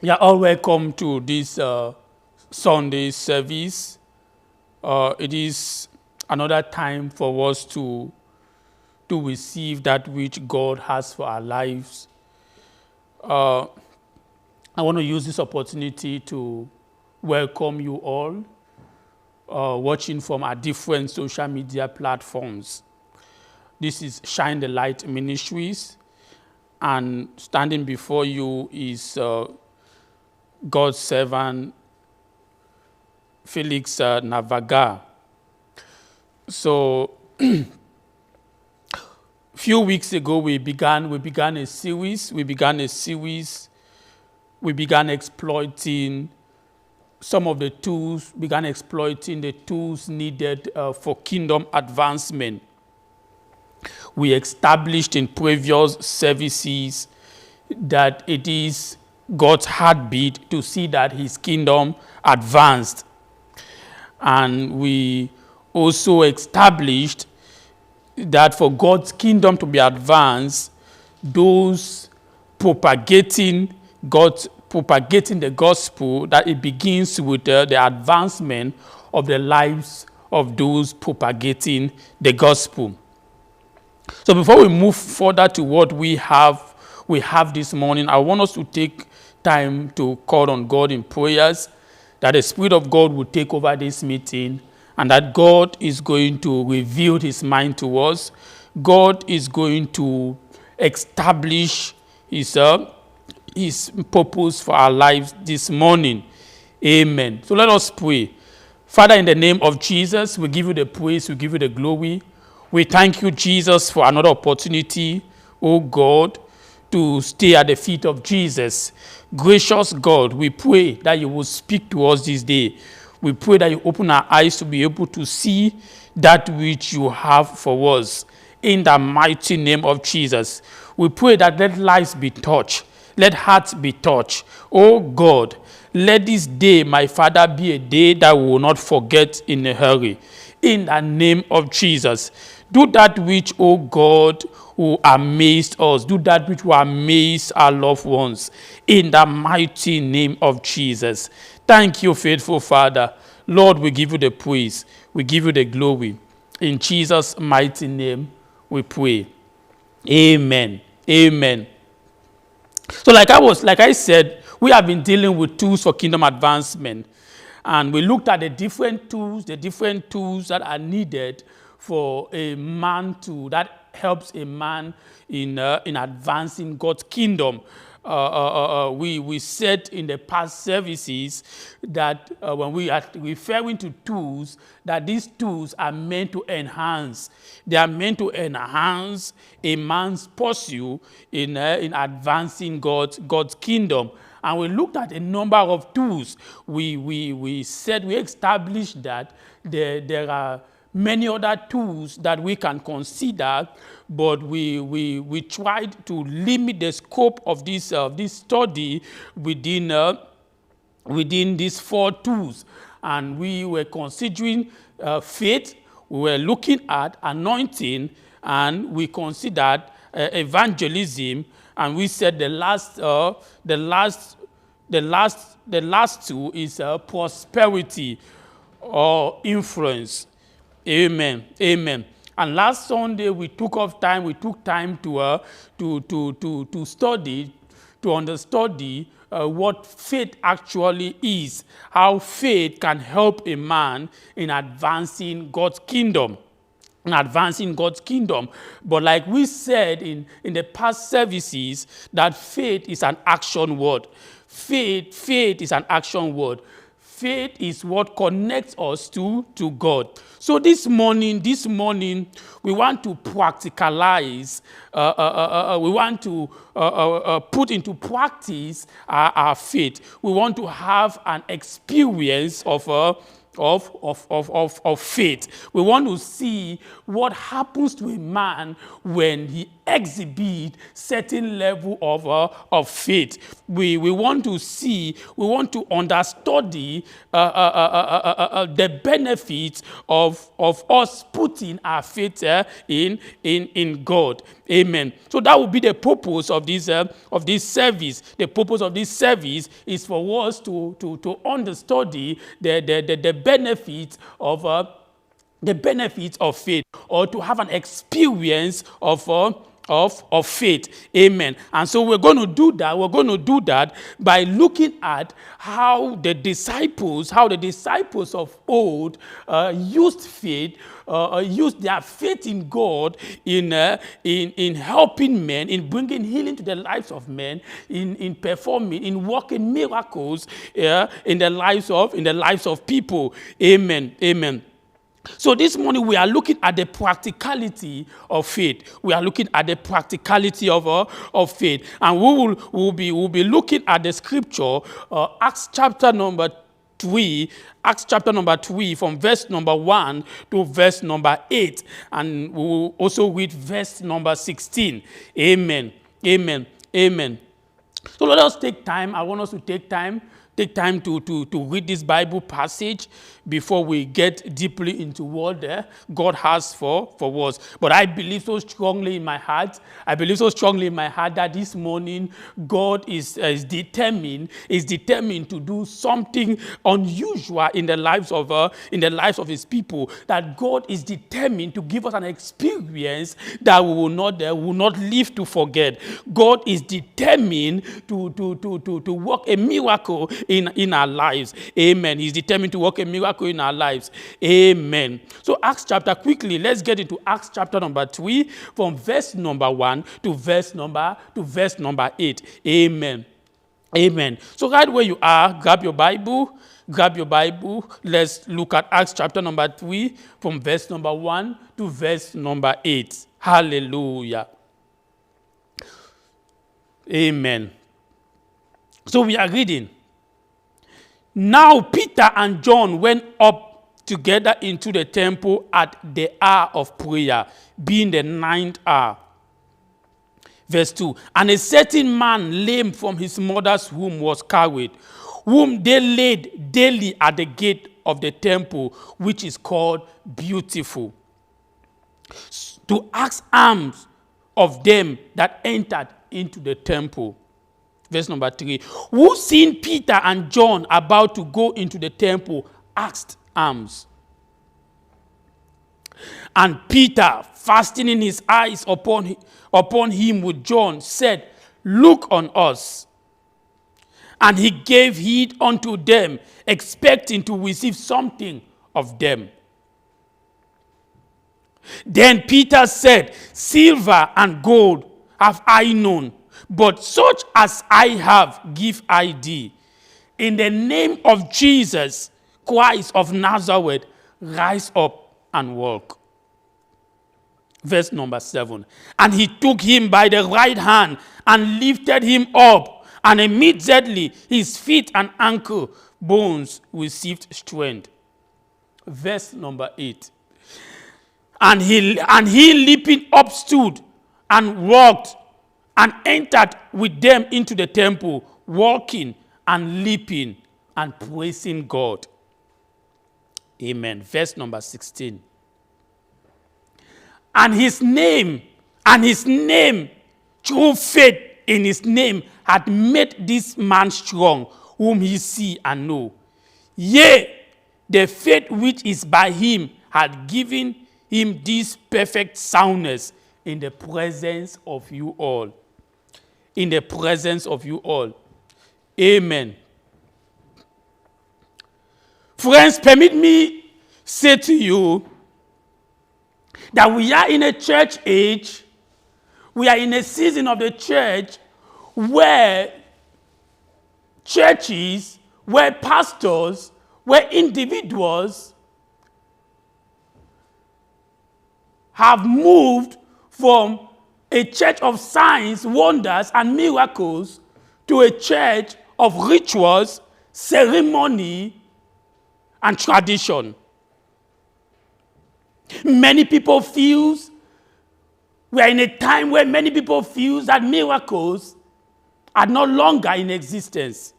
You are all welcome to this Sunday service. It is another time for us to receive that which God has for our lives. I want to use this opportunity to welcome you all watching from our different social media platforms. This is Shine the Light Ministries, and standing before you is God's servant Felix Navaga. So, few weeks ago we began a series. We began exploiting some of the tools. Began exploiting the tools needed for kingdom advancement. We established in previous services that it is God's heartbeat to see that His kingdom advanced. And we also established that for God's kingdom to be advanced, those propagating the gospel, that it begins with the advancement of the lives of those propagating the gospel. So before we move further to what we have this morning, I want us to take time to call on God in prayers, that the Spirit of God will take over this meeting, and that God is going to reveal His mind to us. God is going to establish His purpose for our lives this morning. Amen. So let us pray. Father, in the name of Jesus, we give you the praise, we give you the glory. We thank you, Jesus, for another opportunity, oh God, to stay at the feet of Jesus. Gracious God, we pray that you will speak to us this day. We pray that you open our eyes to be able to see that which you have for us. In the mighty name of Jesus, we pray that let lives be touched, let hearts be touched. Oh God, let this day, my Father, be a day that we will not forget in a hurry. In the name of Jesus, do that which, oh God, will amaze us. Do that which will amaze our loved ones. In the mighty name of Jesus. Thank you, faithful Father. Lord, we give you the praise. We give you the glory. In Jesus' mighty name, we pray. Amen. Amen. So like I said, we have been dealing with tools for kingdom advancement. And we looked at the different tools that are needed for a man that helps a man in advancing God's kingdom. We said in the past services that when we are referring to tools, that these tools are meant to enhance. They are meant to enhance a man's pursuit in advancing God's kingdom. And we looked at a number of tools. We established that there are many other tools that we can consider, but we tried to limit the scope of this study within these four tools. And we were considering faith, we were looking at anointing, and we considered evangelism, and we said the last two is prosperity or influence. Amen. Amen. And last Sunday we took time to study, to understudy what faith actually is, how faith can help a man in advancing God's kingdom. But like we said in the past services, that faith is an action word. Faith is an action word. Faith is what connects us to God. So this morning, we want to practicalize, we want to put into practice our faith. We want to have an experience of of faith. We want to see what happens to a man when he exhibits certain level of faith. We want to see, we want to understudy the benefits of us putting our faith in God. Amen. So that will be the purpose of this service. The purpose of this service is for us to understudy the benefits of faith, or to have an experience of faith. Amen. And so we're going to do that. We're going to do that by looking at how the disciples of old used faith, used their faith in God in helping men, in bringing healing to the lives of men, in performing, in working miracles in the lives of people. Amen. Amen. So this morning we are looking at the practicality of faith. We are looking at the practicality of faith, and we'll be looking at the scripture, Acts chapter number 3, from verse number 1 to verse number 8, and we will also read verse number 16. Amen. Amen. Amen. So let us take time. I want us to take time to read this Bible passage before we get deeply into what God has for us. But I believe so strongly in my heart. That this morning God is determined to do something unusual in the lives of His people. That God is determined to give us an experience that we will not live to forget. God is determined to work a miracle in our lives. Amen. He's determined to work a miracle in our lives. Amen. So quickly, let's get into Acts chapter number 3 from verse number 1 to verse number 8. Amen. Amen. So right where you are, grab your Bible. Let's look at Acts chapter number 3 from verse number 1 to verse number 8. Hallelujah. Amen. So we are reading. Now Peter and John went up together into the temple at the hour of prayer, being the 9th hour. Verse 2. And a certain man lame from his mother's womb was carried, whom they laid daily at the gate of the temple, which is called Beautiful, to ask alms of them that entered into the temple. Verse number 3. Who, seeing Peter and John about to go into the temple, asked alms. And Peter, fastening his eyes upon him with John, said, Look on us. And he gave heed unto them, expecting to receive something of them. Then Peter said, Silver and gold have I none, but such as I have give I thee. In the name of Jesus Christ of Nazareth, rise up and walk. Verse number 7. And he took him by the right hand and lifted him up, and immediately his feet and ankle bones received strength. Verse number 8. And he leaping up stood and walked and entered with them into the temple, walking and leaping and praising God. Amen. Verse number 16. And his name, through faith in his name, had made this man strong, whom he see and know. Yea, the faith which is by him had given him this perfect soundness in the presence of you all. In the presence of you all. Amen. Friends, permit me say to you that we are in a church age, we are in a season of the church where churches, where pastors, where individuals have moved from a church of signs, wonders, and miracles to a church of rituals, ceremony, and tradition. Many people feel, we are in a time where many people feel that miracles are no longer in existence.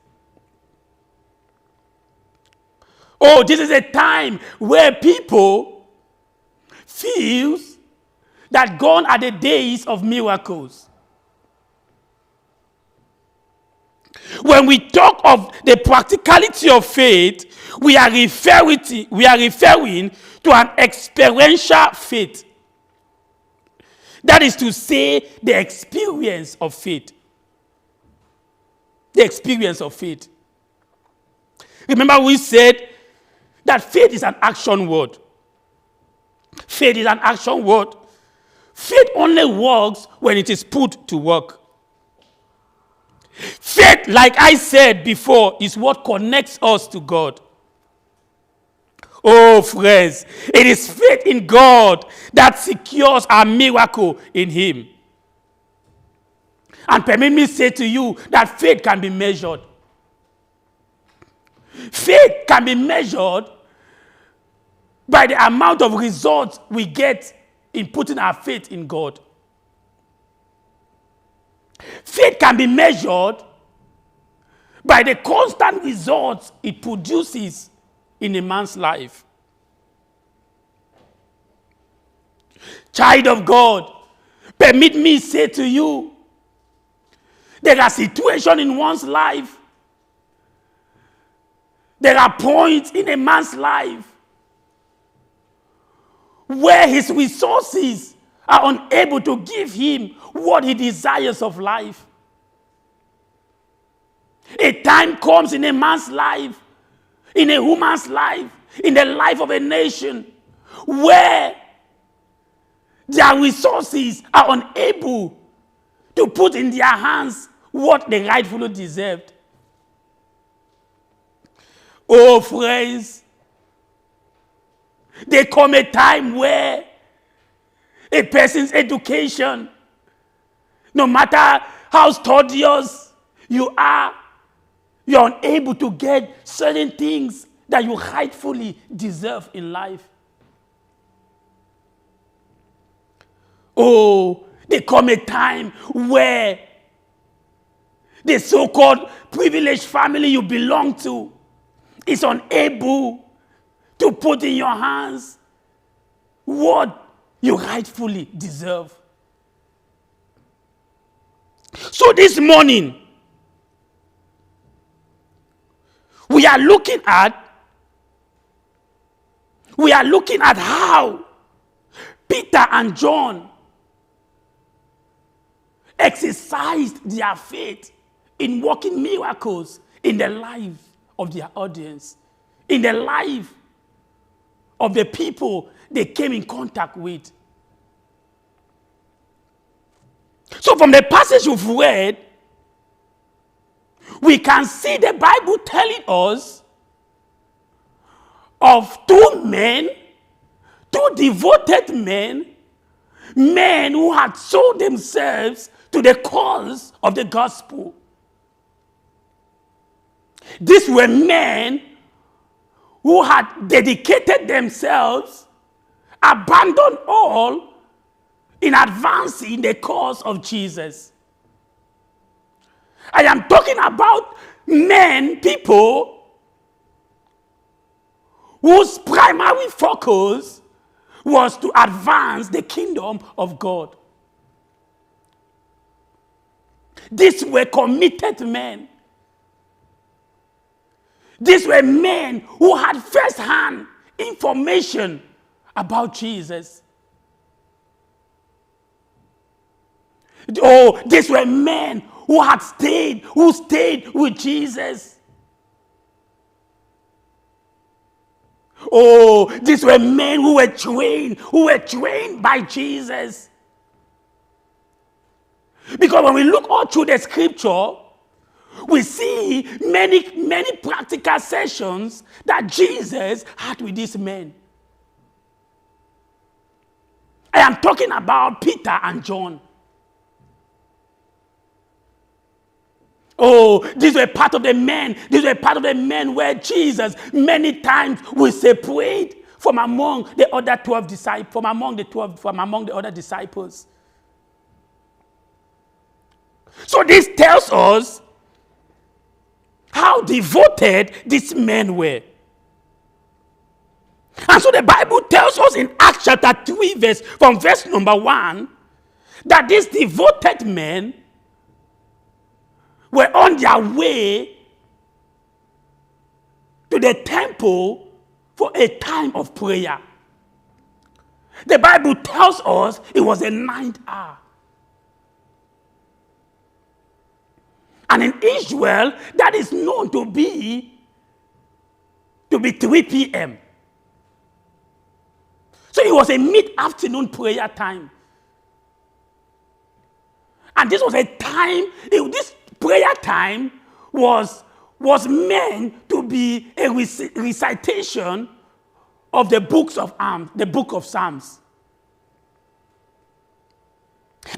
Oh, this is a time where people feel that gone are the days of miracles. When we talk of the practicality of faith, we are referring to an experiential faith. That is to say, the experience of faith. The experience of faith. Remember, we said that faith is an action word. Faith is an action word. Faith only works when it is put to work. Faith, like I said before, is what connects us to God. Oh, friends, it is faith in God that secures our miracle in Him. And permit me say to you that faith can be measured. Faith can be measured by the amount of results we get in putting our faith in God. Faith can be measured by the constant results it produces in a man's life. Child of God, permit me say to you, there are situations in one's life, there are points in a man's life where his resources are unable to give him what he desires of life. A time comes in a man's life, in a woman's life, in the life of a nation, where their resources are unable to put in their hands what they rightfully deserved. Oh, friends, there come a time where a person's education, no matter how studious you are unable to get certain things that you rightfully deserve in life. Oh, there come a time where the so-called privileged family you belong to is unable to put in your hands what you rightfully deserve. So this morning, we are looking at how Peter and John exercised their faith in working miracles in the life of their audience, in the life of the people they came in contact with. So from the passage we've read, we can see the Bible telling us of two men, two devoted men who had sold themselves to the cause of the gospel. These were men who had dedicated themselves, abandoned all in advancing the cause of Jesus. I am talking about people whose primary focus was to advance the kingdom of God. These were committed men. These were men who had first-hand information about Jesus. Oh, these were men who stayed with Jesus. Oh, these were men who were trained by Jesus. Because when we look all through the scripture, we see many practical sessions that Jesus had with these men. I am talking about Peter and John. Oh, these were part of the men. These were part of the men where Jesus many times will separate from among the other 12 disciples, from among the other disciples. So this tells us how devoted these men were. And so the Bible tells us in Acts chapter 3, from verse number 1, that these devoted men were on their way to the temple for a time of prayer. The Bible tells us it was the 9th hour. And in Israel, that is known to be 3 p.m. So it was a mid-afternoon prayer time. And this was a time, this prayer time was meant to be a recitation of the book of Psalms.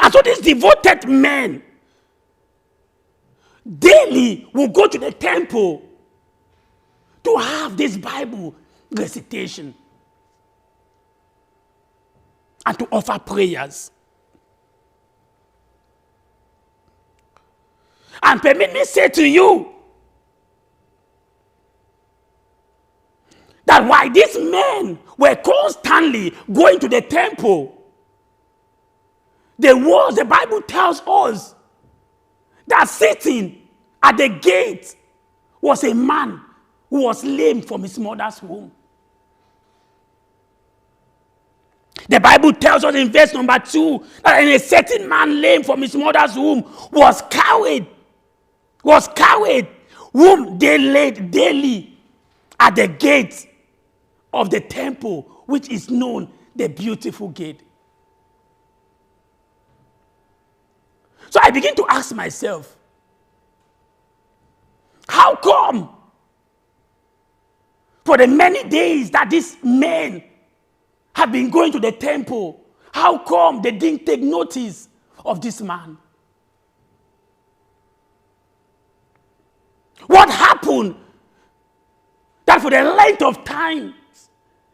And so these devoted men daily will go to the temple to have this Bible recitation and to offer prayers. And permit me say to you that while these men were constantly going to the temple, the Bible tells us that sitting at the gate was a man who was lame from his mother's womb. The Bible tells us in verse number 2 that a certain man lame from his mother's womb was carried, whom they laid daily at the gate of the temple, which is known the beautiful gate. So I begin to ask myself, how come for the many days that these men have been going to the temple, how come they didn't take notice of this man? What happened that for the length of time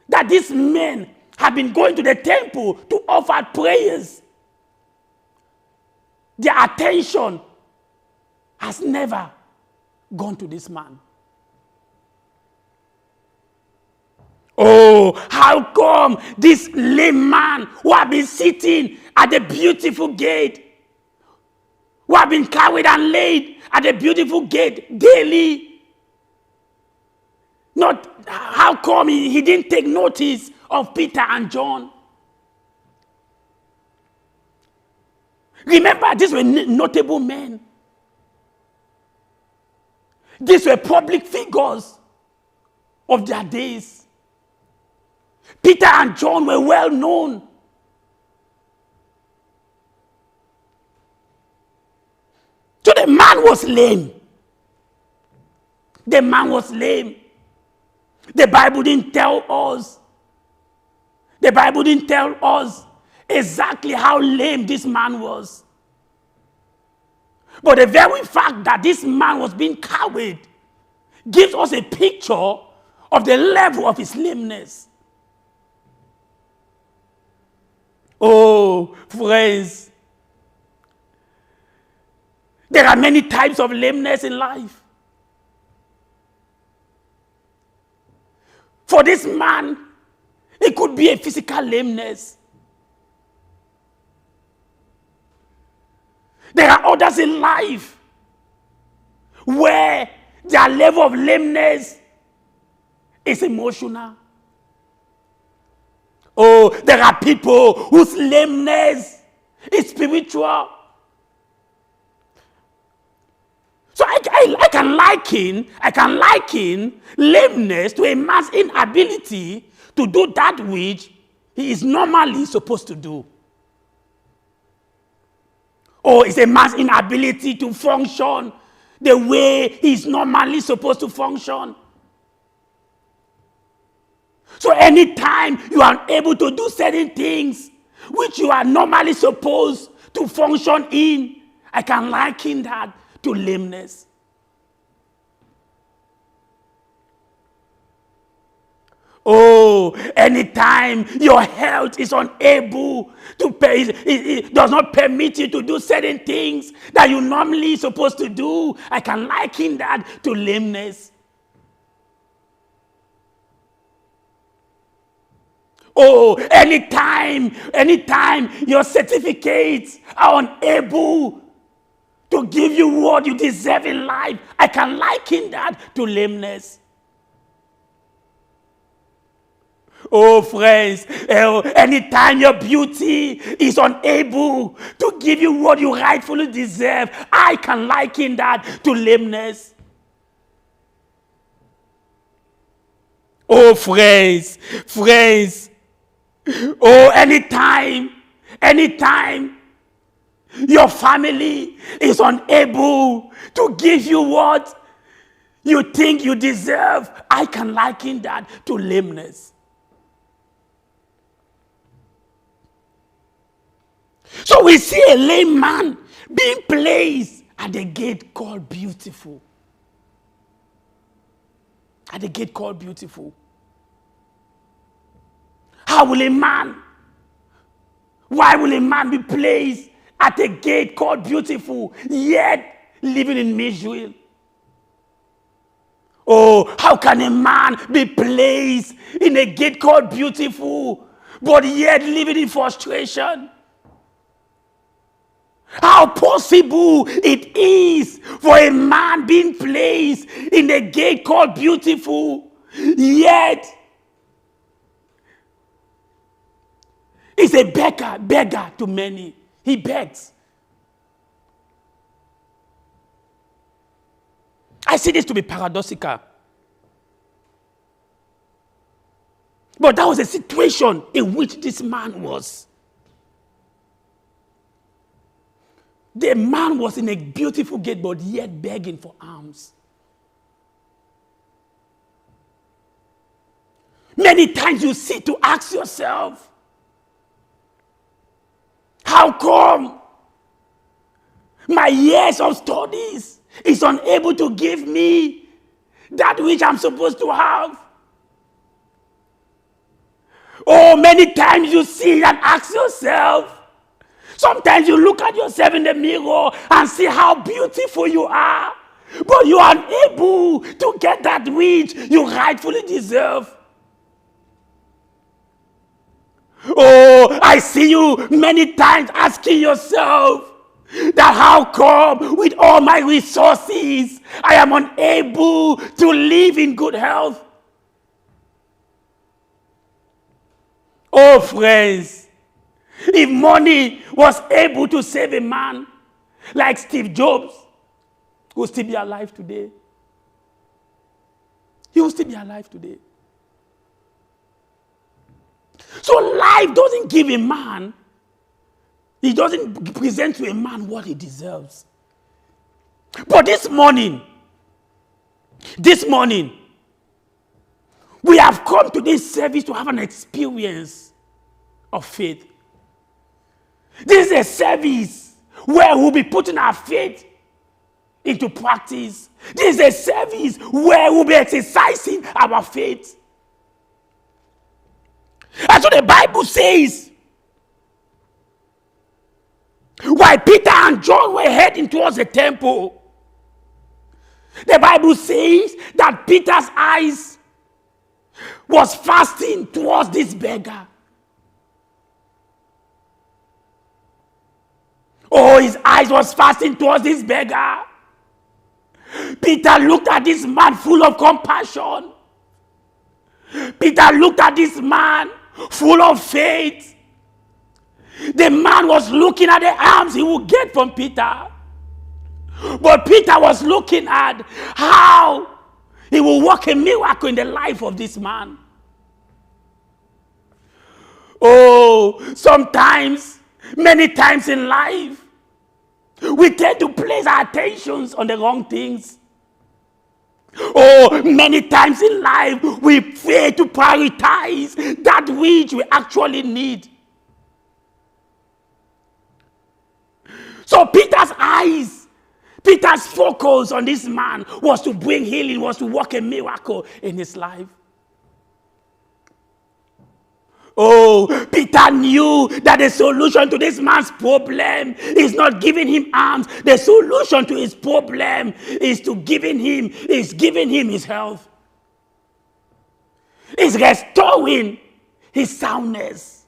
that these men have been going to the temple to offer prayers, their attention has never gone to this man? Oh, how come this lame man who have been sitting at the beautiful gate, who have been carried and laid at the beautiful gate daily, how come he didn't take notice of Peter and John? Remember, these were notable men. These were public figures of their days. Peter and John were well known. So the man was lame. The man was lame. The Bible didn't tell us. The Bible didn't tell us exactly how lame this man was. But the very fact that this man was being carried gives us a picture of the level of his lameness. Oh, friends, there are many types of lameness in life. For this man, it could be a physical lameness. There are others in life where their level of lameness is emotional. Oh, there are people whose lameness is spiritual. So I can liken lameness to a man's inability to do that which he is normally supposed to do. Or it's a man's inability to function the way he is normally supposed to function. So anytime you are able to do certain things which you are normally supposed to function in, I can liken that to lameness. Oh, anytime your health is unable to pay, it does not permit you to do certain things that you normally supposed to do, I can liken that to lameness. Oh, anytime your certificates are unable to give you what you deserve in life, I can liken that to lameness. Oh, friends, anytime your beauty is unable to give you what you rightfully deserve, I can liken that to lameness. Oh, friends, oh, anytime your family is unable to give you what you think you deserve, I can liken that to lameness. So we see a lame man being placed at the gate called Beautiful. At the gate called Beautiful. Why will a man be placed at a gate called Beautiful, yet living in misery? Oh, how can a man be placed in a gate called Beautiful, but yet living in frustration? How possible it is for a man being placed in a gate called Beautiful, yet is a beggar to many. He begs. I see this to be paradoxical. But that was a situation in which this man was. The man was in a beautiful gate, but yet begging for alms. Many times you sit to ask yourself, how come my years of studies is unable to give me that which I'm supposed to have? Oh, many times you sit and ask yourself. Sometimes you look at yourself in the mirror and see how beautiful you are, but you are unable to get that which you rightfully deserve. Oh, I see you many times asking yourself that how come with all my resources I am unable to live in good health? Oh, friends, if money was able to save a man like Steve Jobs, he would still be alive today. He will still be alive today. So life doesn't give a man, it doesn't present to a man what he deserves. But this morning, we have come to this service to have an experience of faith. This is a service where we'll be putting our faith into practice. This is a service where we'll be exercising our faith. And so the Bible says, while Peter and John were heading towards the temple, the Bible says that Peter's eyes was fasting towards this beggar. Oh, his eyes was fasting towards this beggar. Peter looked at this man full of compassion. Peter looked at this man full of faith. The man was looking at the alms he would get from Peter. But Peter was looking at how he will work a miracle in the life of this man. Oh, sometimes, many times in life, we tend to place our attentions on the wrong things. Oh, many times in life, we fail to prioritize that which we actually need. So Peter's eyes Peter's focus on this man was to bring healing, was to work a miracle in his life. Oh, Peter knew that the solution to this man's problem is not giving him arms. The solution to his problem is giving him his health. It's restoring his soundness.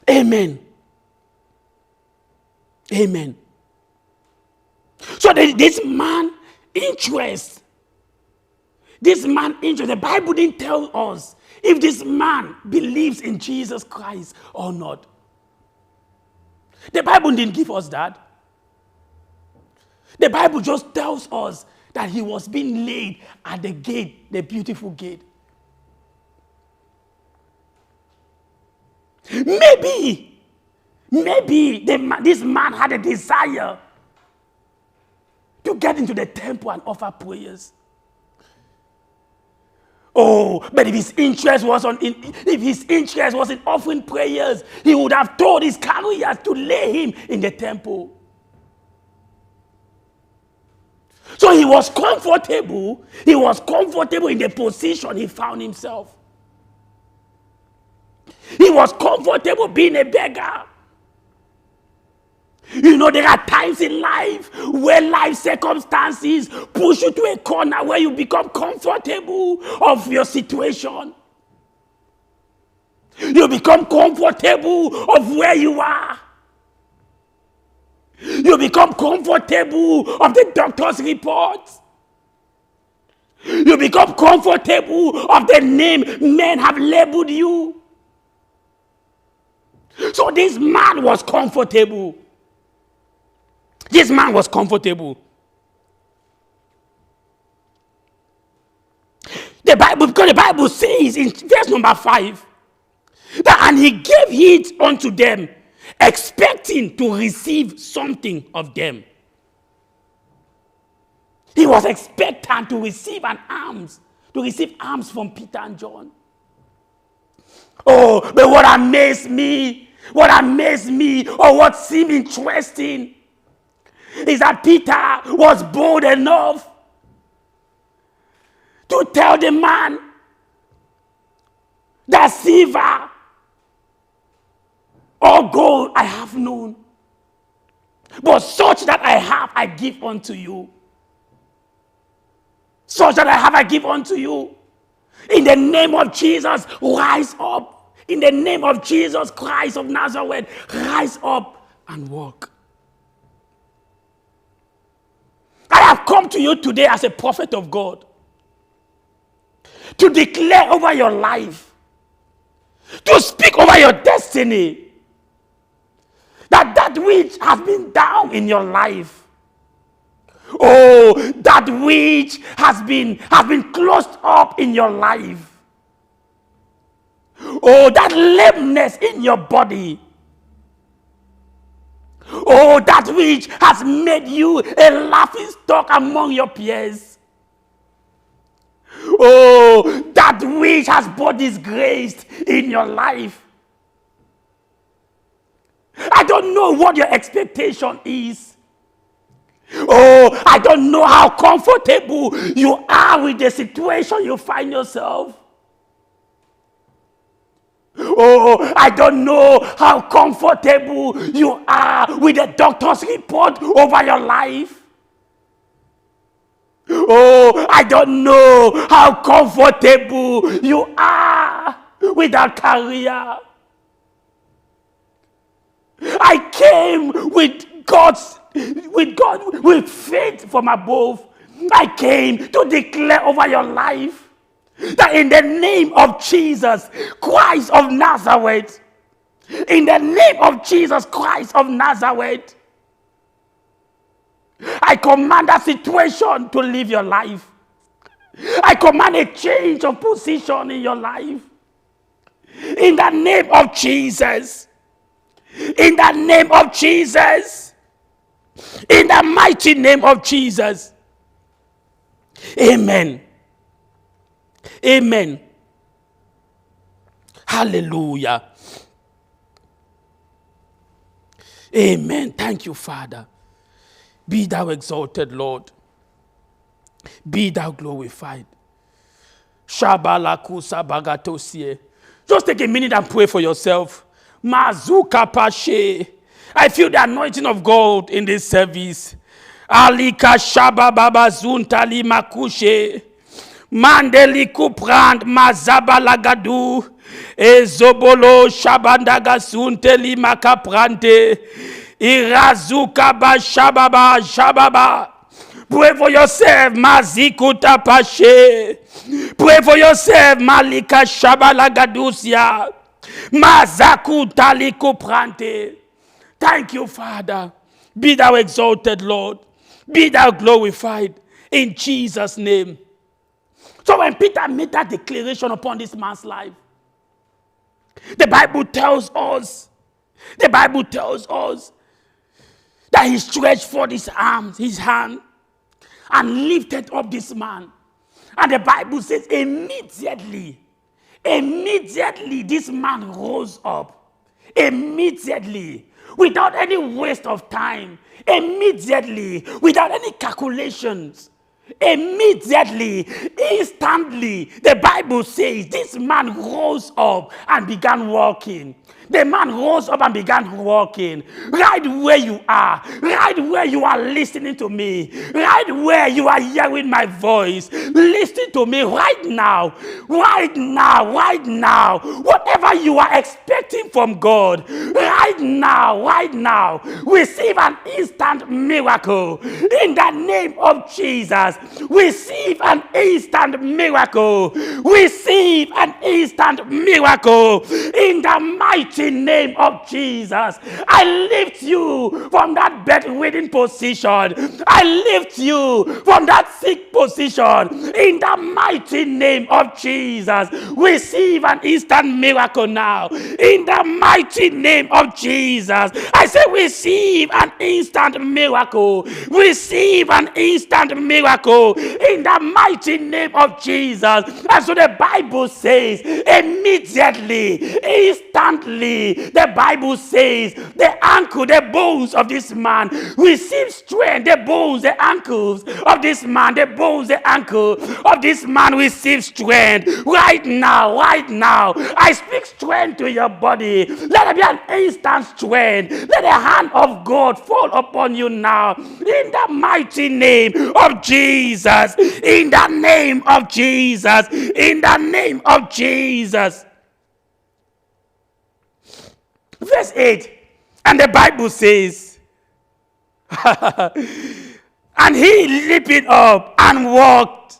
Amen. Amen. So this man interest. The Bible didn't tell us if this man believes in Jesus Christ or not. The Bible didn't give us that. The Bible just tells us that he was being laid at the gate, the beautiful gate. Maybe this man had a desire to get into the temple and offer prayers. Oh, but if his interest was in offering prayers, he would have told his carriers to lay him in the temple. So he was comfortable. He was comfortable in the position he found himself. He was comfortable being a beggar. You know, there are times in life where life circumstances push you to a corner where you become comfortable of your situation. You become comfortable of where you are. You become comfortable of the doctor's report. You become comfortable of the name men have labeled you. So this man was comfortable. This man was comfortable. Because the Bible says in verse number 5 that and he gave heed unto them, expecting to receive something of them. He was expectant to receive alms from Peter and John. Oh, but what amazed me, or what seemed interesting, is that Peter was bold enough to tell the man that silver or gold I have none, but such that I have I give unto you. Such that I have I give unto you. In the name of Jesus, rise up. In the name of Jesus Christ of Nazareth, rise up and walk. I have come to you today as a prophet of God to declare over your life, to speak over your destiny, that which has been down in your life, oh, that which has been closed up in your life, oh, that lameness in your body, oh, that which has made you a laughing stock among your peers. Oh, that which has brought disgrace in your life. I don't know what your expectation is. Oh, I don't know how comfortable you are with the situation you find yourself. Oh, I don't know how comfortable you are with the doctor's report over your life. Oh, I don't know how comfortable you are with that career. I came with faith from above. I came to declare over your life that in the name of Jesus Christ of Nazareth, in the name of Jesus Christ of Nazareth, I command that situation to leave your life. I command a change of position in your life. In the name of Jesus. In the name of Jesus. In the mighty name of Jesus. Amen. Amen. Hallelujah. Amen. Thank you, Father. Be thou exalted, Lord. Be thou glorified. Shabalakusa bagatosie. Just take a minute and pray for yourself. Mazuka pashe. I feel the anointing of God in this service. Alika shabababa zuntali makushe. Mandeli kuprand mazabalagadu. Ezobolo shabandaga sunteli makaprante. Irazuka ba shababa. Pray for yourself, Mazikuta Pashe. Pray for yourself, Malika Shabalagadusia. Mazakuta Likuprante. Thank you, Father. Be thou exalted, Lord. Be thou glorified in Jesus' name. So when Peter made that declaration upon this man's life, the Bible tells us that he stretched forth his arms, his hand, and lifted up this man. And the Bible says immediately this man rose up. Immediately, without any waste of time. Immediately, without any calculations. Immediately, instantly, the Bible says this man rose up and began walking. The man rose up and began walking. Right where you are listening to me, right where you are hearing my voice, listen to me right now. Whatever you are expecting from God, right now, receive an instant miracle in the name of Jesus. Receive an instant miracle. Receive an instant miracle in the mighty name of Jesus. I lift you from that bedridden position. I lift you from that sick position in the mighty name of Jesus. Receive an instant miracle now in the mighty name of Jesus. I say receive an instant miracle. Receive an instant miracle in the mighty name of Jesus. And so the Bible says immediately, instantly, the Bible says the bones of this man receive strength. The bones, the ankles of this man, the bones, the ankle of this man receive strength. Right now, I speak strength to your body. Let there be an instant strength. Let the hand of God fall upon you now. In the mighty name of Jesus. In the name of Jesus. In the name of Jesus. Verse 8. And the Bible says, and he leaping up and walked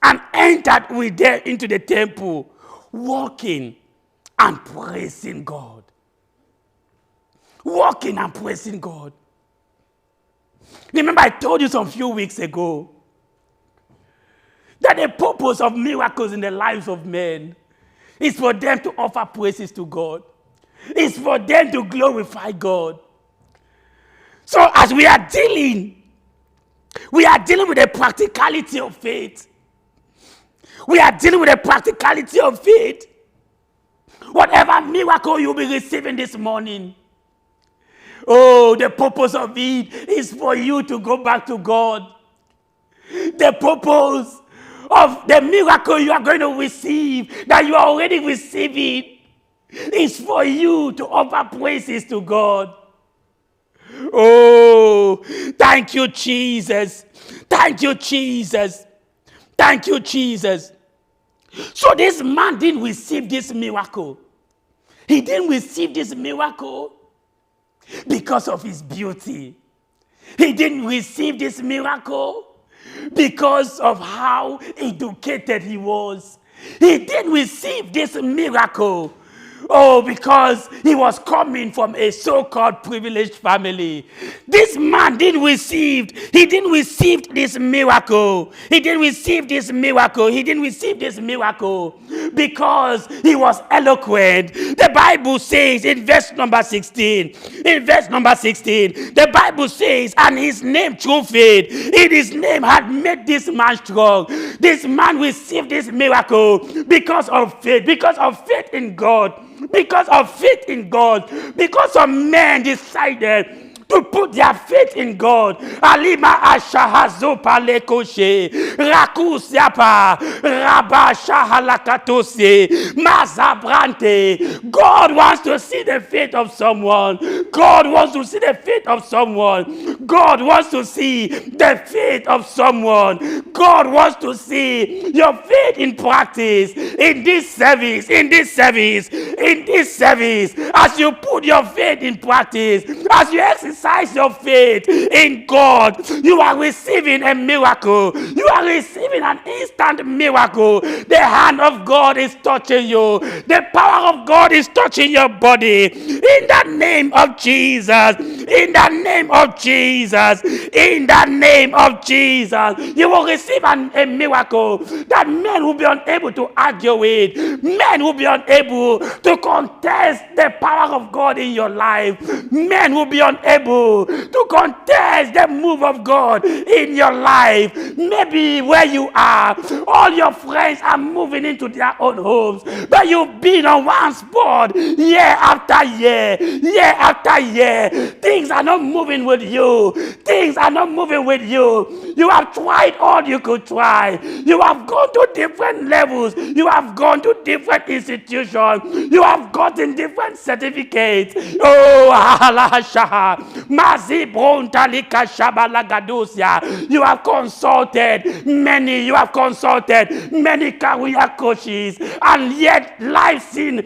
and entered with them into the temple, walking and praising God. Walking and praising God. Remember, I told you some few weeks ago that the purpose of miracles in the lives of men is for them to offer praises to God. It's for them to glorify God. So as we are dealing with the practicality of faith. We are dealing with the practicality of faith. Whatever miracle you'll be receiving this morning, the purpose of it is for you to go back to God. The purpose of the miracle you are going to receive, that you are already receiving, is for you to offer praises to God. Oh, thank you, Jesus. Thank you, Jesus. Thank you, Jesus. So this man didn't receive this miracle. He didn't receive this miracle because of his beauty. He didn't receive this miracle because of how educated he was. He didn't receive this miracle because he was coming from a so-called privileged family. This man didn't receive this miracle. He didn't receive this miracle because he was eloquent. The Bible says in verse number 16, the Bible says, and his name, through faith, in his name had made this man strong. This man received this miracle because of faith in God. Because of faith in God. Because some men decided to put their faith in God. Alima ashahazo palekoshe, rakusiapa, rabashahalakatose, mazabrante. God wants to see the faith of someone. God wants to see the faith of someone. God wants to see the faith of someone. God wants to see your faith in practice in this service, as you put your faith in practice, as you exercise your faith in God, you are receiving a miracle. You are receiving an instant miracle. The hand of God is touching you. The power of God is touching your body. In the name of Jesus. In the name of Jesus. In the name of Jesus. You will receive a miracle that men will be unable to argue with. Men will be unable to contest the power of God in your life. Men will be unable to contest the move of God in your life. Maybe where you are, all your friends are moving into their own homes, but you've been on one spot year after year, Things are not moving with you. You have tried all you could try. You have gone to different levels. You have gone to different institutions. You have gotten different certificates. Oh, you have consulted many. Career coaches, and yet life seems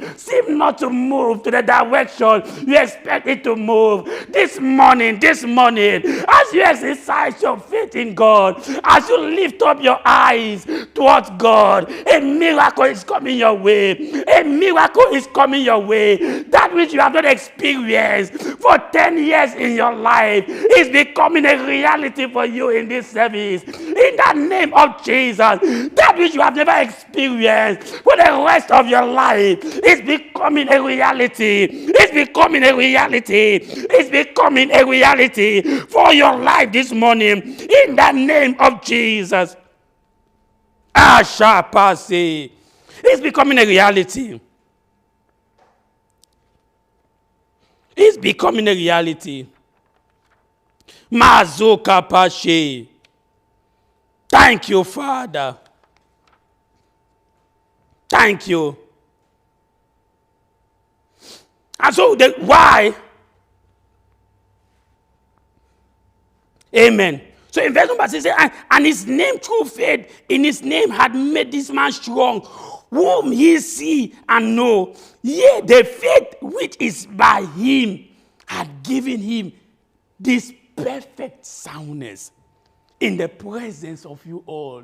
not to move to the direction you expect it to move. This morning, as you exercise your faith in God, as you lift up your eyes towards God, a miracle is coming your way. That which you have not experienced for 10 years in your life is becoming a reality for you in this service. In the name of Jesus, that which you have never experienced for the rest of your life is becoming a reality. It's becoming a reality for your life this morning. In the name of Jesus. Ashapase. It's becoming a reality. Mazoka Pashe. Thank you, Father. Thank you. And so why? Amen. So in verse number 6, and his name, through faith in his name, had made this man strong, whom ye see and know. Yea, the faith which is by him had given him this perfect soundness in the presence of you all.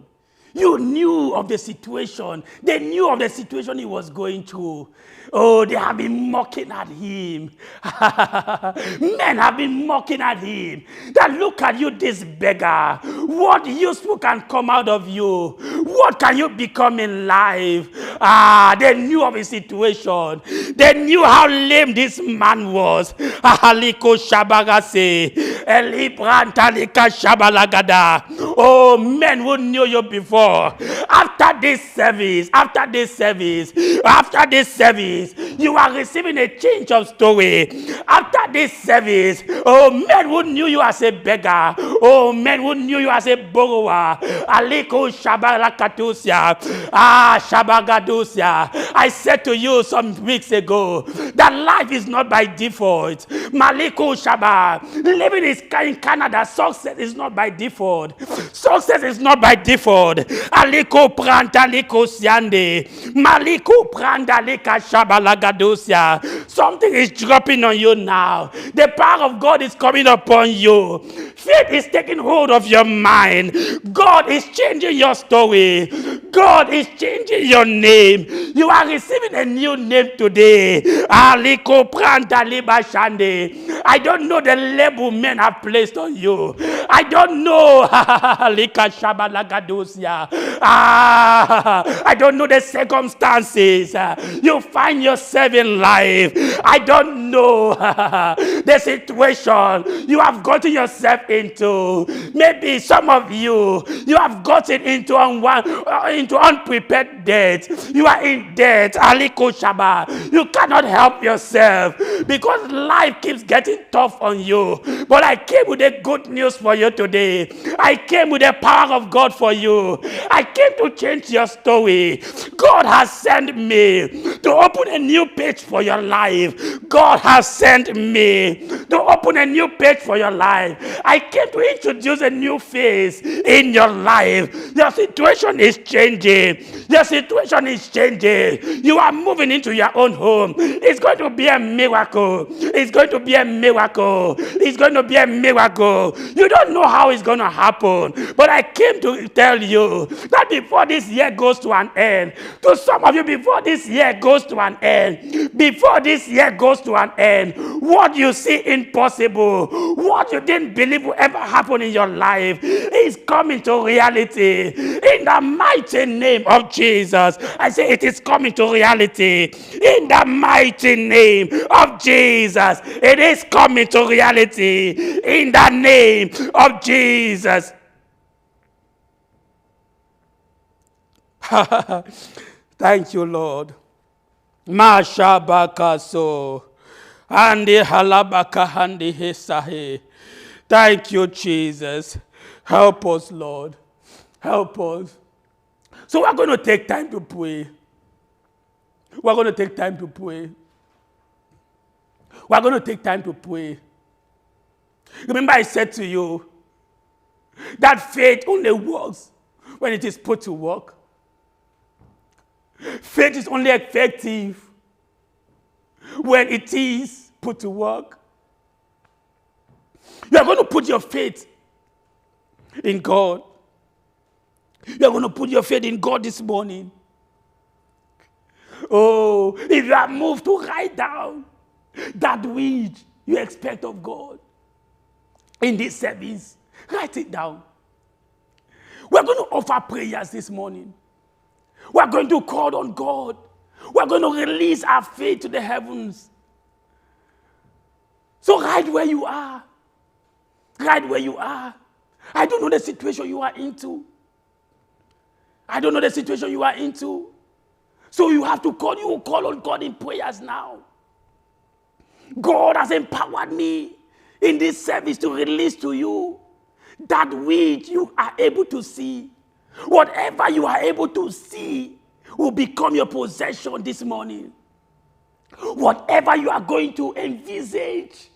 You knew of the situation. They knew of the situation he was going through. Oh, they have been mocking at him. Men have been mocking at him. That look at you, this beggar. What useful can come out of you? What can you become in life? They knew of his situation. They knew how lame this man was. Oh, men who knew you before. After this service, you are receiving a change of story. After this service, oh, men who knew you as a beggar, oh, men who knew you as a borrower, Aliko Shabalakatusia, Shabagadusia. I said to you some weeks ago that life is not by default. Maliko Shaba, living in Canada, success is not by default. Aliko pranta liko siande. Maliko pranda lika shabalagadosia. Something is dropping on you now. The power of God is coming upon you. Faith is taking hold of your mind. God is changing your story. God is changing your name. You are receiving a new name today. Aliko pranta liba shande. I don't know the label men have placed on you. I don't know. I don't know the circumstances you find yourself in life. I don't know the situation you have gotten yourself into. Maybe some of you have gotten into unprepared debt. You are in debt. Aliko Shaba. You cannot help yourself because life keeps getting tough on you. But I came with the good news for you today. I came with the power of God for you. I came to change your story. God has sent me to open a new page for your life. God has sent me to open a new page for your life. I came to introduce a new phase in your life. Your situation is changing. Your situation is changing. You are moving into your own home. It's going to be a miracle. It's going to be a miracle. It's going to be a miracle. You don't know how it's going to happen. But I came to tell you that before this year goes to an end, to some of you, before this year goes to an end, before this year goes to an end, what you see impossible, what you didn't believe will ever happen in your life is coming to reality. In the mighty name of Jesus, I say it is coming to reality. In the mighty name of Jesus, it is coming to reality. In the name of Jesus. Thank you, Lord. Mashabakaso. Andi halabaka handi hesahe. Thank you, Jesus. Help us, Lord. Help us. So we're going to take time to pray. We're going to take time to pray. We're going to take time to pray. Remember I said to you that faith only works when it is put to work. Faith is only effective when it is put to work. You are going to put your faith in God. You are going to put your faith in God this morning. Oh, if you are moved to write down that which you expect of God in this service, write it down. We're going to offer prayers this morning. We're going to call on God. We're going to release our faith to the heavens. So right where you are. Right where you are. I don't know the situation you are into. I don't know the situation you are into. So you have to call. You will call on God in prayers now. God has empowered me in this service to release to you that which you are able to see. Whatever you are able to see will become your possession this morning. Whatever you are going to envisage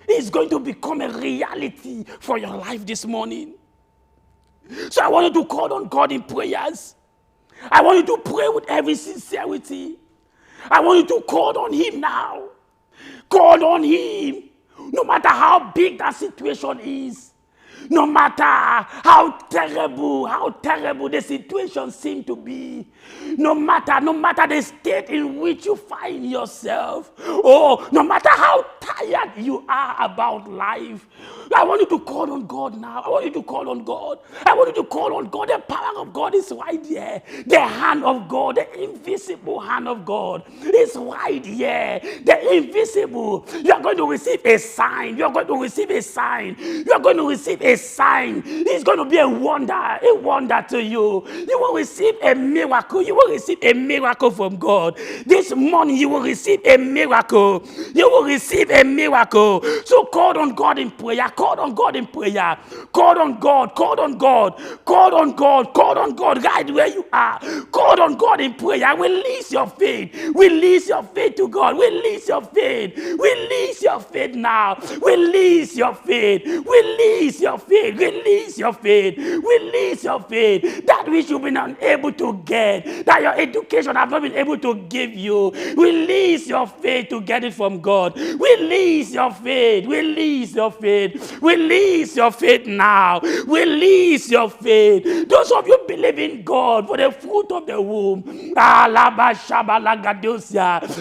is going to become a reality for your life this morning. So I want you to call on God in prayers. I want you to pray with every sincerity. I want you to call on Him now. Call on Him. No matter how big that situation is. No matter how terrible the situation seems to be, no matter the state in which you find yourself, oh, no matter how tired you are about life, I want you to call on God now. I want you to call on God. I want you to call on God. The power of God is right there. The hand of God, the invisible hand of God is right here. The invisible. You are going to receive a sign. You are going to receive a sign. You are going to receive a sign. It's going to be a wonder to you. You will receive a miracle. You will receive a miracle from God. This morning you will receive a miracle. You will receive a miracle. So call on God in prayer. Call on God in prayer. Call on God. Call on God. Call on God. Call on God right where you are. Call on God in prayer. Release your faith. Release your faith to God. Release your faith. Release your faith now. Release your faith. Release your faith. Release your faith. Release your faith. That which you've been unable to get, that your education has not been able to give you. Release your faith to get it from God. Release your faith. Release your faith. Release your faith now. Release your faith. Those of you believe in God for the fruit of the womb.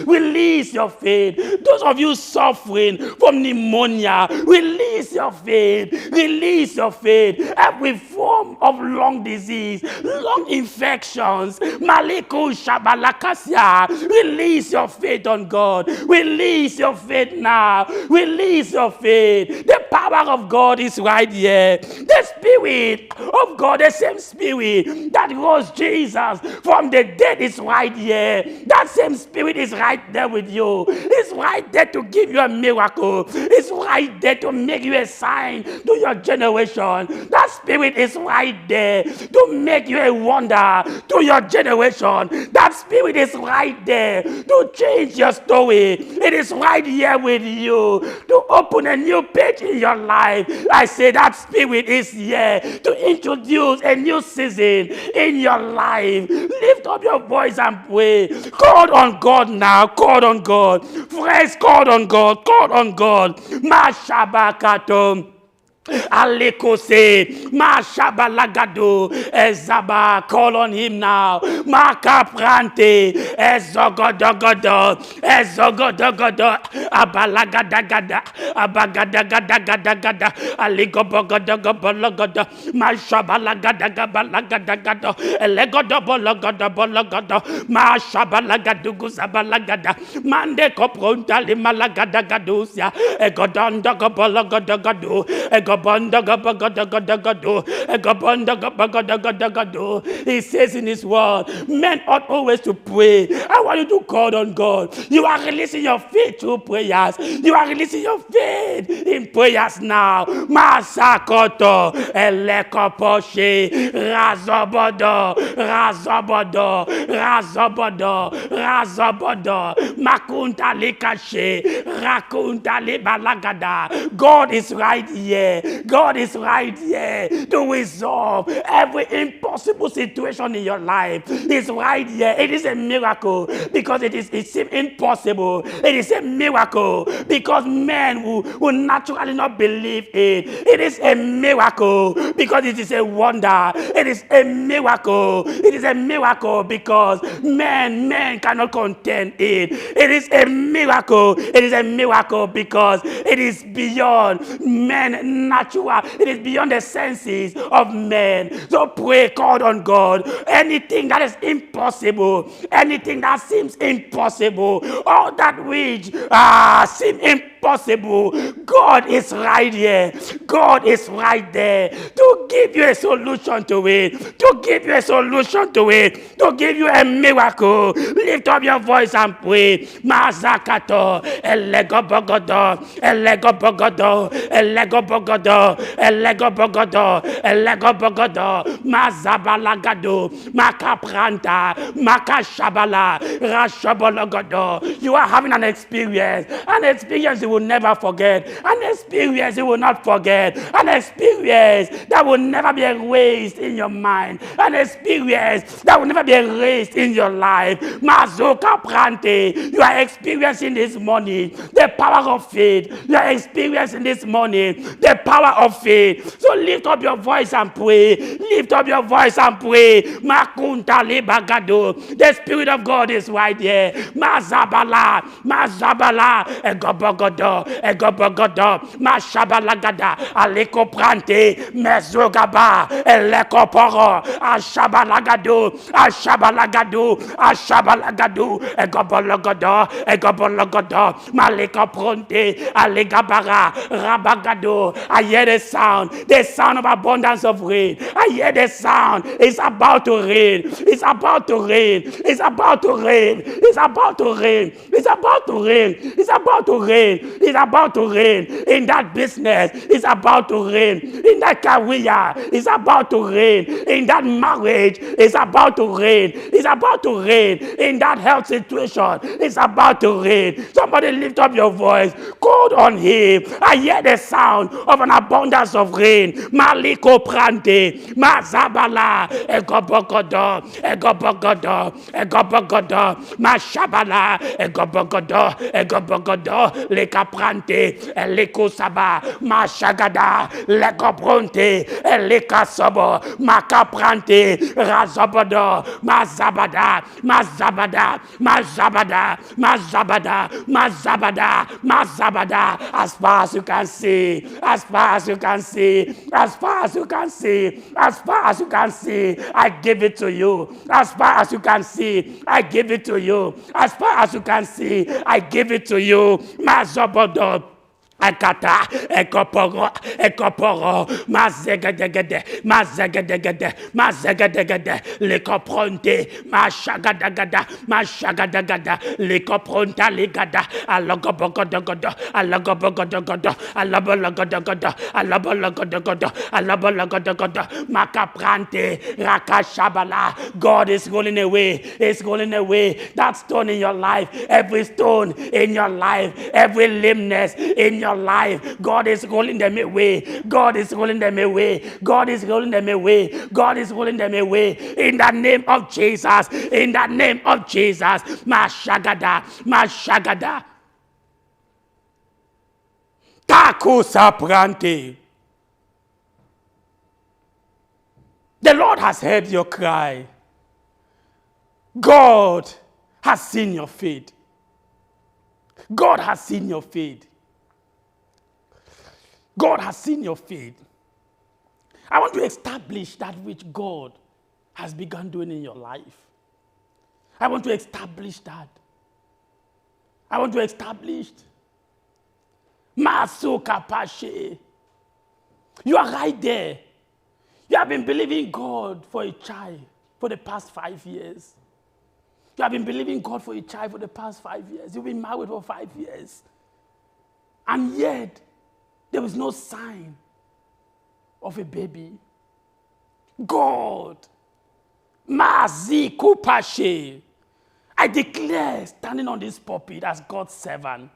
Release your faith. Those of you suffering from pneumonia, release your faith. Release Release your faith. Every form of lung disease, lung infections, Maliko Shabalakasia. Release your faith on God. Release your faith now. Release your faith. The power of God is right here. The Spirit of God, the same Spirit that rose Jesus from the dead is right here. That same Spirit is right there with you. It's right there to give you a miracle. It's right there to make you a sign to your generation. That Spirit is right there to make you a wonder to your generation. That Spirit is right there to change your story. It is right here with you to open a new page in your life. I say that Spirit is here to introduce a new season in your life. Lift up your voice and pray. Call on God now. Call on God. Friends, call on God. Call on God. Mashabakatom. Alekose, Mashabalagado, Ezaba, call on him now. Makaprante, Ezogodogodo, Ezogodogodo, Abalagadagada, Abagadagadagada, Aligobogodogobologado, Mashabalagadabalagado, Elegodobologodo, Mashabalagaduguzabalagada, Mande Copronta Limalagadagaduzia, Egodondogobologodo, he says in his word, men ought always to pray. I want you to call on God. You are releasing your faith through prayers. You are releasing your faith in prayers now. Masakoto, Elekoposhe, Razobodo, Razobodo, Razobodo, Razobodo, Makunta Likashe, Rakunta Libalagada. God is right here. God is right here to resolve every impossible situation in your life. He's right here. It is a miracle because it seems impossible. It is a miracle because men will naturally not believe it. It is a miracle because it is a wonder. It is a miracle. It is a miracle because men cannot contain it. It is a miracle. It is a miracle because it is beyond men natural. It is beyond the senses of men. So pray, call on God. Anything that is impossible, anything that seems impossible, all that which seems impossible, God is right here. God is right there to give you a solution to it, to give you a solution to it, to give you a miracle. Lift up your voice and pray. Mazakato, Elegobogodo, Elegobogodo, Elegobogodo, Elegobogodo, Elegobogodo, Mazabalagado, Makapranta, Makashabala, Rashabologodo. You are having an experience you will never forget, an experience you will not forget, an experience that will never be erased in your mind, an experience that will never be erased in your life. Mazoka Prante, you are experiencing this morning the power of faith. You are experiencing this morning the power of faith. So lift up your voice and pray. Lift up your voice and pray. Makunta Libagado. The Spirit of God is right here. Mazabala, Mazabala, Egobogodo, Egobogodo, Mashabalagada, Aleko Prante, Mezogaba, Elekoporo, Ashabalagado, Ashabalagado, Ashabalagado, Egobologodo, Egobologodo, Maleko Pronte, Alegabara, Rabagado. I hear the sound of abundance of rain. I hear the sound. It's about to rain. It's about to rain. It's about to rain. It's about to rain. It's about to rain. It's about to rain. It's about to rain in that business. It's about to rain in that career. It's about to rain in that marriage. It's about to rain. It's about to rain in that health situation. It's about to rain. Somebody lift up your voice. Call on him. I hear the sound of an abundance of rain. Maliko Prante. Mazabala, Egobogodo, Egobogodo, Egobogodo, Mashabala, Egobogodo, Egobogodo, Lekaprante, Elekosaba, Mashagada, Lekobronte, Elekasobo, Makaprante, Razobodo, Mazabada, Mazabada, Mazabada, Mazabada, Mazabada, Mazabada, as far as you can see, as far as you can see, as far as you can see, as far as you can see, I give it to you. As far as you can see, I give it to you. As far as you can see, I give it to you. Mazobodo. Akata, ekoporo, mazegedegede, lekopronte, mashagadagada, lekopronta legada, alagobogodogodo, makaprante, rakashabala. God is rolling away, that stone in your life, every stone in your life, every lameness in your life, God is rolling them away. God is rolling them away. God is rolling them away. God is rolling them away. In the name of Jesus. In the name of Jesus. Mashagada. Mashagada. Takusa prante. The Lord has heard your cry. God has seen your faith. God has seen your faith. God has seen your faith. I want to establish that which God has begun doing in your life. I want to establish that. I want to establish. Maso Kapashe. You are right there. You have been believing God for a child for the past 5 years. You have been believing God for a child for the past 5 years. You've been married for 5 years. And yet, there was no sign of a baby. God, Mazi Kupashe, I declare, standing on this pulpit as God's servant,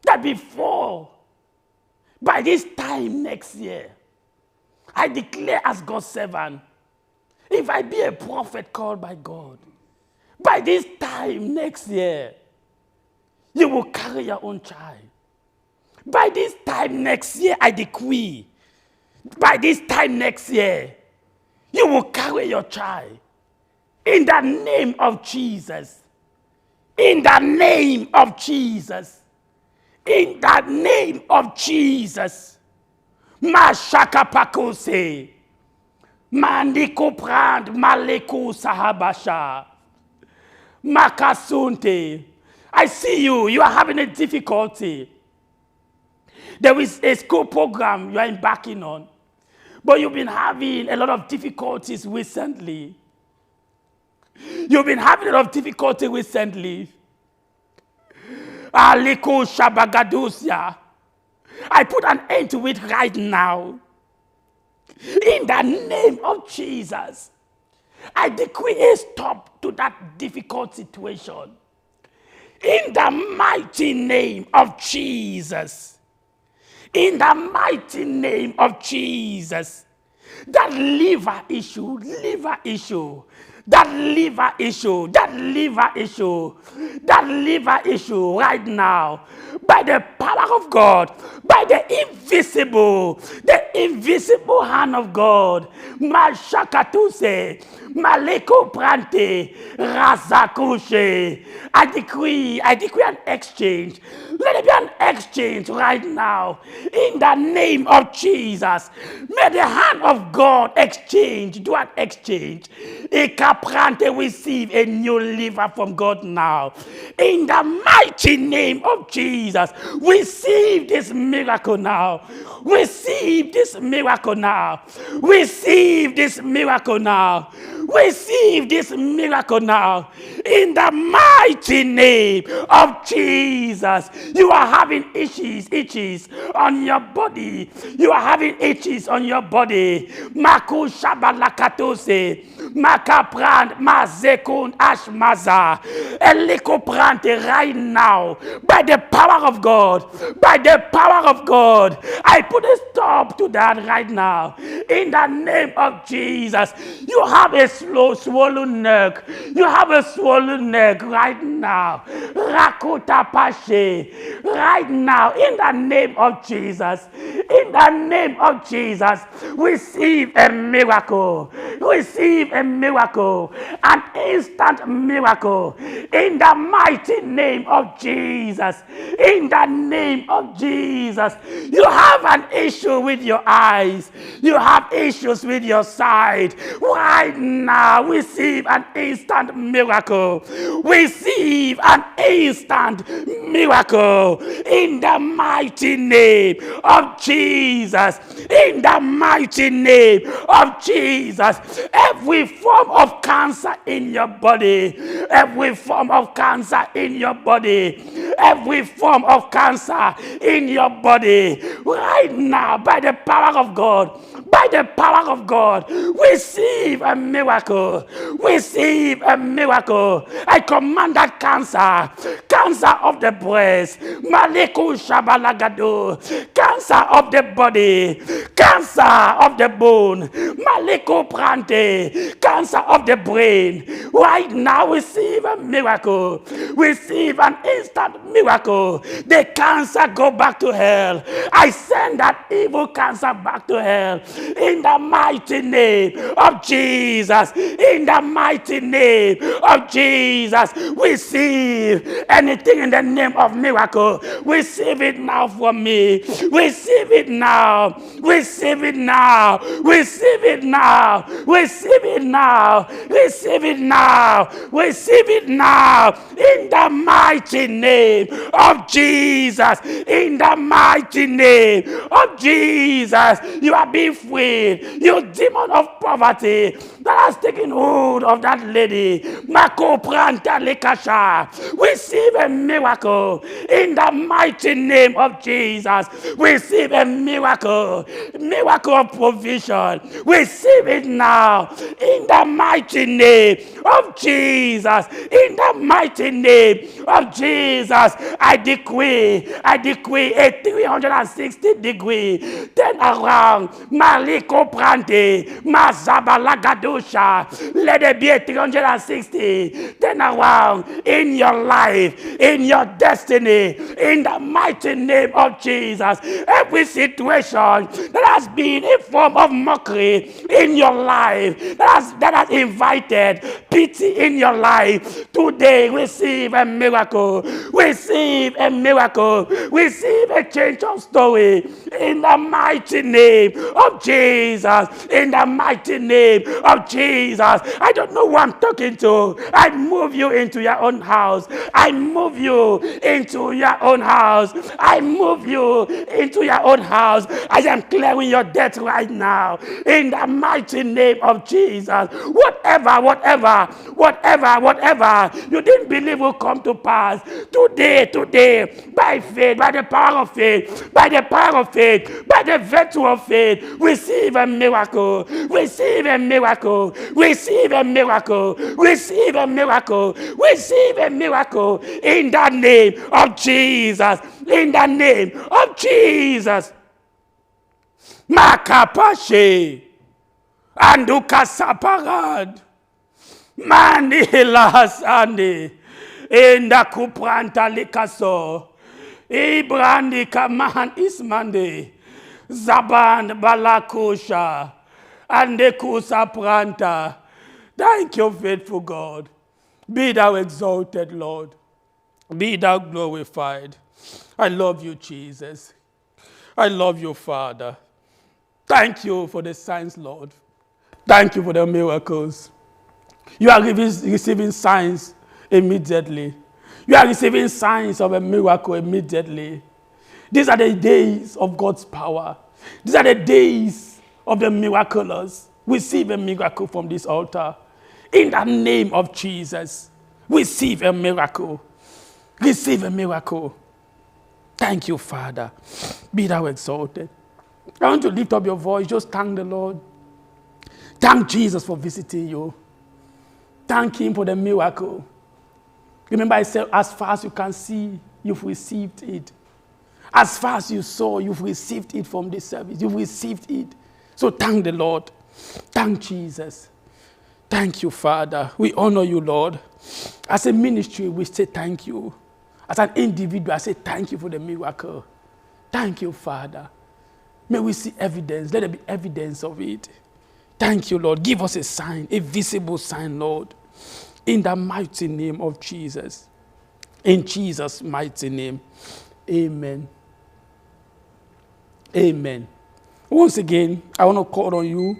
that by this time next year, I declare as God's servant, if I be a prophet called by God, by this time next year, you will carry your own child. By this time next year, I decree, by this time next year, you will carry your child. In the name of Jesus. In the name of Jesus. In the name of Jesus. Mashaka pakose. Mandiko prand maleko sahabasha. Makasunte. I see you. You are having a difficulty. There is a school program you are embarking on, but you've been having a lot of difficulties recently. You've been having a lot of difficulty recently. Aliko Shabagadusia. I put an end to it right now. In the name of Jesus, I decree a stop to that difficult situation. In the mighty name of Jesus. In the mighty name of Jesus. That liver issue right now, by the power of God, by the invisible hand of God, Mashakatuse, Maleko Prante, Razakushe. I decree an exchange. Let it be an exchange right now. In the name of Jesus. May the hand of God do an exchange. Ekaprante receive a new liver from God now. In the mighty name of Jesus. Receive this miracle now. Receive this miracle now. Receive this miracle now. Receive this miracle now. In the mighty name of Jesus. You are having itches on your body. You are having itches on your body. Maku shabalakatose. Makaprand mazekun ashmaza. Elikoprante right now. By the power of God. By the power of God. I put a stop to that right now. In the name of Jesus. You have a swollen neck. You have a swollen neck right now. Rakota Pashe. Right now. In the name of Jesus. In the name of Jesus. Receive a miracle. Receive a miracle. An instant miracle. In the mighty name of Jesus. In the name of Jesus. You have an issue with your eyes. You have issues with your sight. Right now, receive an instant miracle. Receive an instant miracle. In the mighty name of Jesus. In the mighty name of Jesus. Every form of cancer in your body. Every form of cancer in your body. Every form of cancer in your body. Right now, by the power of God. By the power of God, receive a miracle. Receive a miracle. I command that cancer of the breast, Maliku Shabalagado, cancer of the body, cancer of the bone, Maliku Prante, cancer of the brain. Right now, receive a miracle. Receive an instant miracle. The cancer go back to hell. I send that evil cancer back to hell. In the mighty name of Jesus. In the mighty name of Jesus. Receive anything in the name of miracle. Receive it now from me. Receive it now. Receive it now. Receive it now. Receive it now. Receive it now. Receive it now. In the mighty name of Jesus. In the mighty name of Jesus. You are being free. You demon of poverty that has taken hold of that lady. Mako Pranta Lekasha. Receive a miracle in the mighty name of Jesus. Receive a miracle. Miracle of provision. Receive it now in the mighty name of Jesus. In the mighty name of Jesus. I decree a 360-degree turn around. Maliko Prante, Mazabalagadusha. Let there be a 360 turn around in your life, in your destiny, in the mighty name of Jesus. Every situation that has been a form of mockery in your life, that has invited pity in your life, today receive a miracle. Receive a miracle. Receive a change of story in the mighty name of Jesus. In the mighty name of Jesus. I don't know who I'm talking to. I move you into your own house. I move you into your own house. I move you into your own house. I am clearing your debt right now. In the mighty name of Jesus. Whatever you didn't believe will come to pass. Today, by faith, by the power of faith, by the power of faith, by the virtue of faith, receive a miracle. Receive a miracle. Receive a miracle. Receive a miracle. Receive a miracle in the name of Jesus. In the name of Jesus. Makapashe. Anduka saparad. Manila Hasande. Enda kupranta likaso. Ibrandi kaman ismande. Zaban balakusha. Andekusa pranta. Thank you, faithful God. Be thou exalted, Lord. Be thou glorified. I love you, Jesus. I love you, Father. Thank you for the signs, Lord. Thank you for the miracles. You are receiving signs immediately. You are receiving signs of a miracle immediately. These are the days of God's power. These are the days of the miraculous. Receive a miracle from this altar. In the name of Jesus, receive a miracle. Receive a miracle. Thank you, Father. Be thou exalted. I want to lift up your voice. Just thank the Lord. Thank Jesus for visiting you. Thank him for the miracle. Remember, I said, as far as you can see, you've received it. As far as you saw, you've received it from this service. You've received it. So thank the Lord. Thank Jesus. Thank you, Father. We honor you, Lord. As a ministry, we say thank you. As an individual, I say thank you for the miracle. Thank you, Father. May we see evidence. Let there be evidence of it. Thank you, Lord. Give us a sign, a visible sign, Lord. In the mighty name of Jesus. In Jesus' mighty name. Amen. Amen. Once again, I want to call on you.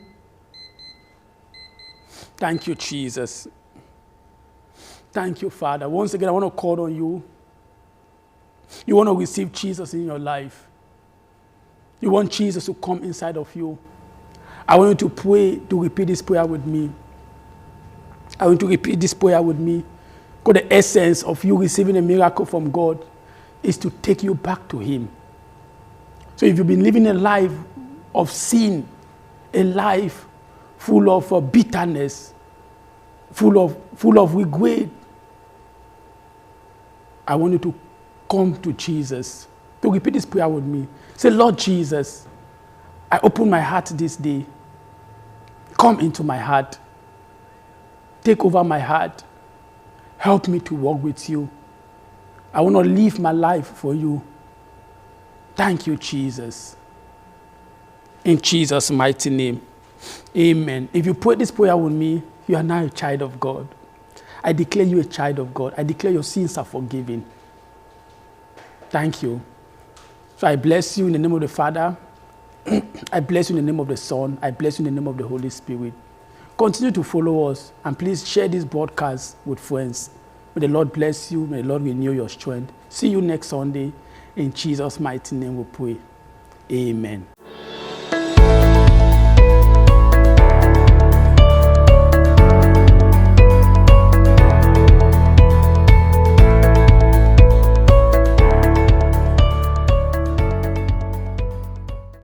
Thank you, Jesus. Thank you, Father. Once again, I want to call on you. You want to receive Jesus in your life. You want Jesus to come inside of you. I want you to pray, to repeat this prayer with me. I want you to repeat this prayer with me. Because the essence of you receiving a miracle from God is to take you back to Him. So if you've been living a life of sin, a life full of bitterness, full of regret, I want you to come to Jesus. To repeat this prayer with me. Say, Lord Jesus, I open my heart this day. Come into my heart. Take over my heart. Help me to walk with you. I want to live my life for you. Thank you, Jesus. In Jesus' mighty name. Amen. If you pray this prayer with me, you are now a child of God. I declare you a child of God. I declare your sins are forgiven. Thank you. So I bless you in the name of the Father. I bless you in the name of the Son. I bless you in the name of the Holy Spirit. Continue to follow us, and please share this broadcast with friends. May the Lord bless you. May the Lord renew your strength. See you next Sunday. In Jesus' mighty name we pray. Amen.